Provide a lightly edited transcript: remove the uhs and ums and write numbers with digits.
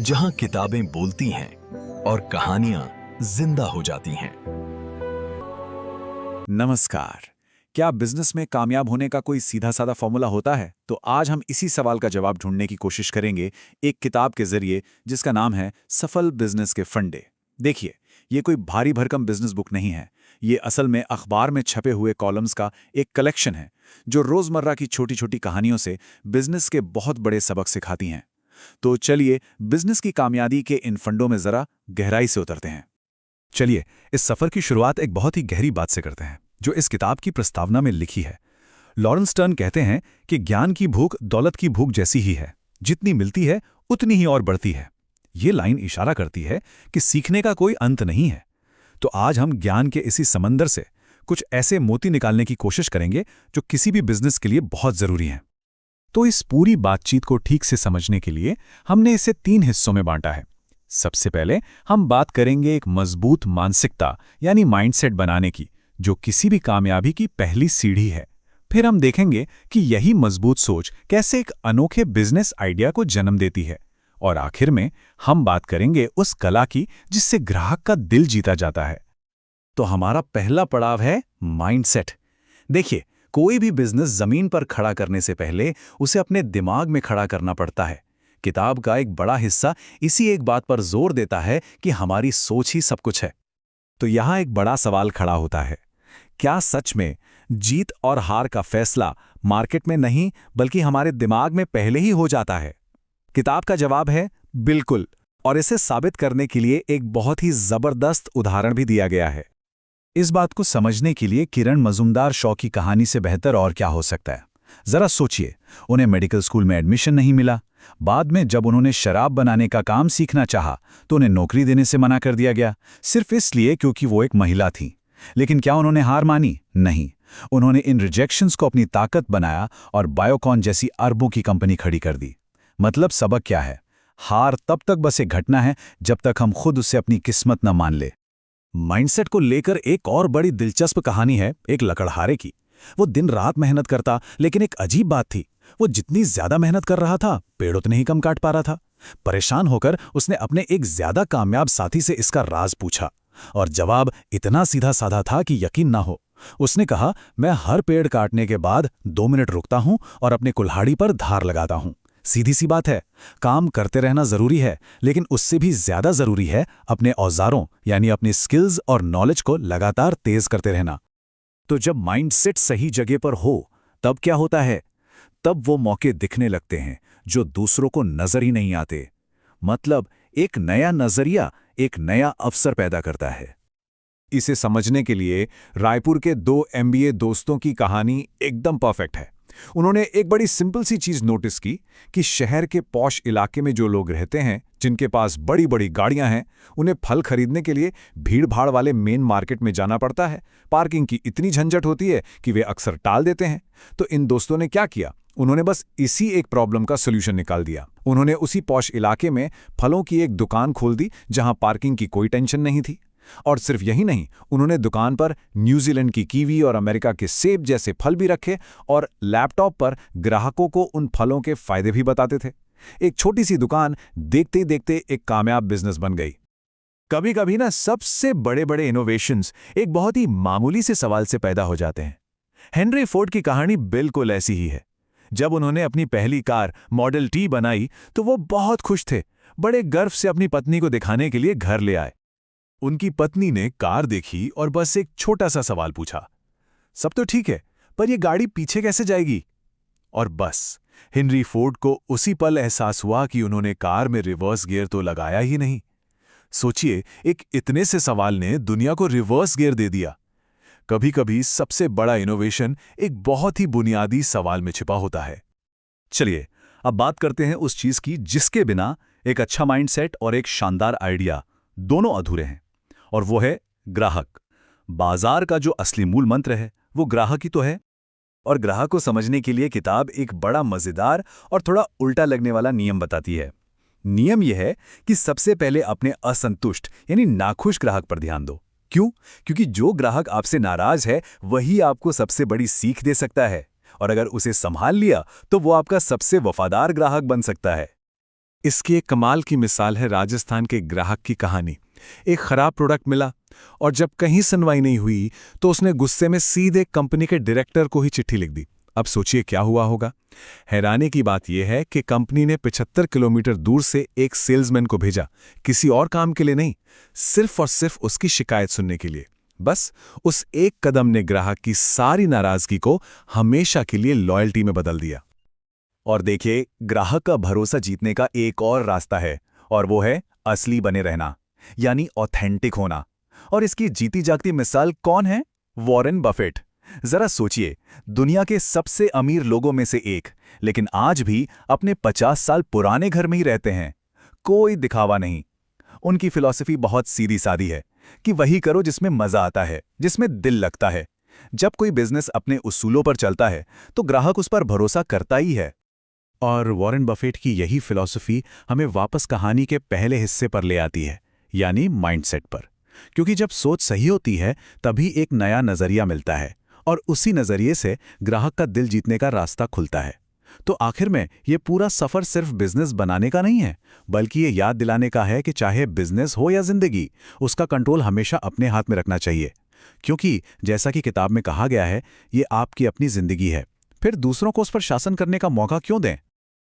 जहां किताबें बोलती हैं और कहानियां जिंदा हो जाती हैं। नमस्कार। क्या बिजनेस में कामयाब होने का कोई सीधा साधा फॉर्मूला होता है? तो आज हम इसी सवाल का जवाब ढूंढने की कोशिश करेंगे एक किताब के जरिए जिसका नाम है सफल बिजनेस के फंडे। देखिए, ये कोई भारी भरकम बिजनेस बुक नहीं है। ये असल में अखबार में छपे हुए कॉलम्स का एक कलेक्शन है जो रोजमर्रा की छोटी छोटी कहानियों से बिजनेस के बहुत बड़े सबक सिखाती हैं। तो चलिए बिजनेस की कामयाबी के इन फंडों में जरा गहराई से उतरते हैं। चलिए इस सफर की शुरुआत एक बहुत ही गहरी बात से करते हैं जो इस किताब की प्रस्तावना में लिखी है। लॉरेंस टर्न कहते हैं कि ज्ञान की भूख दौलत की भूख जैसी ही है, जितनी मिलती है उतनी ही और बढ़ती है। ये लाइन इशारा करती है कि सीखने का कोई अंत नहीं है। तो आज हम ज्ञान के इसी समंदर से कुछ ऐसे मोती निकालने की कोशिश करेंगे जो किसी भी बिजनेस के लिए बहुत जरूरी हैं। तो इस पूरी बातचीत को ठीक से समझने के लिए हमने इसे 3 हिस्सों में बांटा है। सबसे पहले हम बात करेंगे एक मजबूत मानसिकता यानी माइंडसेट बनाने की, जो किसी भी कामयाबी की पहली सीढ़ी है। फिर हम देखेंगे कि यही मजबूत सोच कैसे एक अनोखे बिजनेस आइडिया को जन्म देती है। और आखिर में हम बात करेंगे उस कला की जिससे ग्राहक का दिल जीता जाता है। तो हमारा पहला पड़ाव है माइंडसेट। देखिए, कोई भी बिजनेस जमीन पर खड़ा करने से पहले उसे अपने दिमाग में खड़ा करना पड़ता है। किताब का एक बड़ा हिस्सा इसी एक बात पर जोर देता है कि हमारी सोच ही सब कुछ है। तो यहां एक बड़ा सवाल खड़ा होता है, क्या सच में जीत और हार का फैसला मार्केट में नहीं बल्कि हमारे दिमाग में पहले ही हो जाता है? किताब का जवाब है बिल्कुल, और इसे साबित करने के लिए एक बहुत ही जबरदस्त उदाहरण भी दिया गया है। इस बात को समझने के लिए किरण मजूमदार शॉ की कहानी से बेहतर और क्या हो सकता है। जरा सोचिए, उन्हें मेडिकल स्कूल में एडमिशन नहीं मिला। बाद में जब उन्होंने शराब बनाने का काम सीखना चाहा तो उन्हें नौकरी देने से मना कर दिया गया, सिर्फ इसलिए क्योंकि वो एक महिला थी। लेकिन क्या उन्होंने हार मानी? नहीं। उन्होंने इन रिजेक्शंस को अपनी ताकत बनाया और बायोकॉन जैसी अरबों की कंपनी खड़ी कर दी। मतलब सबक क्या है? हार तब तक बस एक घटना है जब तक हम खुद उसे अपनी किस्मत न मान ले। माइंडसेट को लेकर एक और बड़ी दिलचस्प कहानी है एक लकड़हारे की। वो दिन रात मेहनत करता, लेकिन एक अजीब बात थी, वो जितनी ज्यादा मेहनत कर रहा था पेड़ उतने ही कम काट पा रहा था। परेशान होकर उसने अपने एक ज्यादा कामयाब साथी से इसका राज पूछा, और जवाब इतना सीधा साधा था कि यकीन ना हो। उसने कहा, मैं हर पेड़ काटने के बाद 2 मिनट रुकता हूं और अपने कुल्हाड़ी पर धार लगाता हूं। सीधी सी बात है, काम करते रहना जरूरी है, लेकिन उससे भी ज्यादा जरूरी है अपने औजारों यानी अपनी स्किल्स और नॉलेज को लगातार तेज करते रहना। तो जब माइंडसेट सही जगह पर हो तब क्या होता है? तब वो मौके दिखने लगते हैं जो दूसरों को नजर ही नहीं आते। मतलब एक नया नजरिया एक नया अवसर पैदा करता है। इसे समझने के लिए रायपुर के 2 MBA दोस्तों की कहानी एकदम परफेक्ट है। उन्होंने एक बड़ी सिंपल सी चीज नोटिस की कि शहर के पॉश इलाके में जो लोग रहते हैं, जिनके पास बड़ी बड़ी गाड़ियां हैं, उन्हें फल खरीदने के लिए भीड़-भाड़ वाले मेन मार्केट में जाना पड़ता है। पार्किंग की इतनी झंझट होती है कि वे अक्सर टाल देते हैं। तो इन दोस्तों ने क्या किया? उन्होंने बस इसी एक प्रॉब्लम का सोल्यूशन निकाल दिया। उन्होंने उसी पॉश इलाके में फलों की एक दुकान खोल दी जहां पार्किंग की कोई टेंशन नहीं थी। और सिर्फ यही नहीं, उन्होंने दुकान पर न्यूजीलैंड की कीवी और अमेरिका के सेब जैसे फल भी रखे और लैपटॉप पर ग्राहकों को उन फलों के फायदे भी बताते थे। एक छोटी सी दुकान देखते ही देखते एक कामयाब बिजनेस बन गई। कभी कभी ना सबसे बड़े बड़े इनोवेशंस एक बहुत ही मामूली से सवाल से पैदा हो जाते हैं। हेनरी फोर्ड की कहानी बिल्कुल ऐसी ही है। जब उन्होंने अपनी पहली कार मॉडल टी बनाई तो वो बहुत खुश थे। बड़े गर्व से अपनी पत्नी को दिखाने के लिए घर ले आए। उनकी पत्नी ने कार देखी और बस एक छोटा सा सवाल पूछा, सब तो ठीक है, पर यह गाड़ी पीछे कैसे जाएगी? और बस हेनरी फोर्ड को उसी पल एहसास हुआ कि उन्होंने कार में रिवर्स गियर तो लगाया ही नहीं। सोचिए, एक इतने से सवाल ने दुनिया को रिवर्स गियर दे दिया। कभी कभी सबसे बड़ा इनोवेशन एक बहुत ही बुनियादी सवाल में छिपा होता है। चलिए अब बात करते हैं उस चीज की जिसके बिना एक अच्छा माइंडसेट और एक शानदार आइडिया दोनों अधूरे हैं, और वो है ग्राहक। बाजार का जो असली मूल मंत्र है वो ग्राहक ही तो है। और ग्राहक को समझने के लिए किताब एक बड़ा मजेदार और थोड़ा उल्टा लगने वाला नियम बताती है। नियम यह है कि सबसे पहले अपने असंतुष्ट यानी नाखुश ग्राहक पर ध्यान दो। क्यों? क्योंकि जो ग्राहक आपसे नाराज है वही आपको सबसे बड़ी सीख दे सकता है, और अगर उसे संभाल लिया तो वो आपका सबसे वफादार ग्राहक बन सकता है। इसकी एक कमाल की मिसाल है राजस्थान के ग्राहक की कहानी। एक खराब प्रोडक्ट मिला और जब कहीं सुनवाई नहीं हुई तो उसने गुस्से में सीधे कंपनी के डायरेक्टर को ही चिट्ठी लिख दी। अब सोचिए क्या हुआ होगा। हैरानी की बात यह है कि कंपनी ने 75 किलोमीटर दूर से एक सेल्समैन को भेजा, किसी और काम के लिए नहीं, सिर्फ और सिर्फ उसकी शिकायत सुनने के लिए। बस उस एक कदम ने ग्राहक की सारी नाराजगी को हमेशा के लिए लॉयल्टी में बदल दिया। और देखिए, ग्राहक का भरोसा जीतने का एक और रास्ता है, और वो है असली बने रहना, यानी ऑथेंटिक होना। और इसकी जीती जागती मिसाल कौन है? Warren Buffett. जरा सोचिए, दुनिया के सबसे अमीर लोगों में से एक, लेकिन आज भी अपने 50 साल पुराने घर में ही रहते हैं। कोई दिखावा नहीं। उनकी फिलॉसफी बहुत सीधी सादी है कि वही करो जिसमें मजा आता है, जिसमें दिल लगता है। जब कोई बिजनेस अपने उसूलों पर चलता है तो ग्राहक उस पर भरोसा करता ही है। और वॉरेन बफेट की यही फिलॉसफी हमें वापस कहानी के पहले हिस्से पर ले आती है, यानी माइंडसेट पर। क्योंकि जब सोच सही होती है तभी एक नया नजरिया मिलता है, और उसी नजरिए से ग्राहक का दिल जीतने का रास्ता खुलता है। तो आखिर में ये पूरा सफर सिर्फ बिजनेस बनाने का नहीं है, बल्कि ये याद दिलाने का है कि चाहे बिजनेस हो या जिंदगी, उसका कंट्रोल हमेशा अपने हाथ में रखना चाहिए। क्योंकि जैसा कि किताब में कहा गया है, ये आपकी अपनी जिंदगी है, फिर दूसरों को उस पर शासन करने का मौका क्यों दें।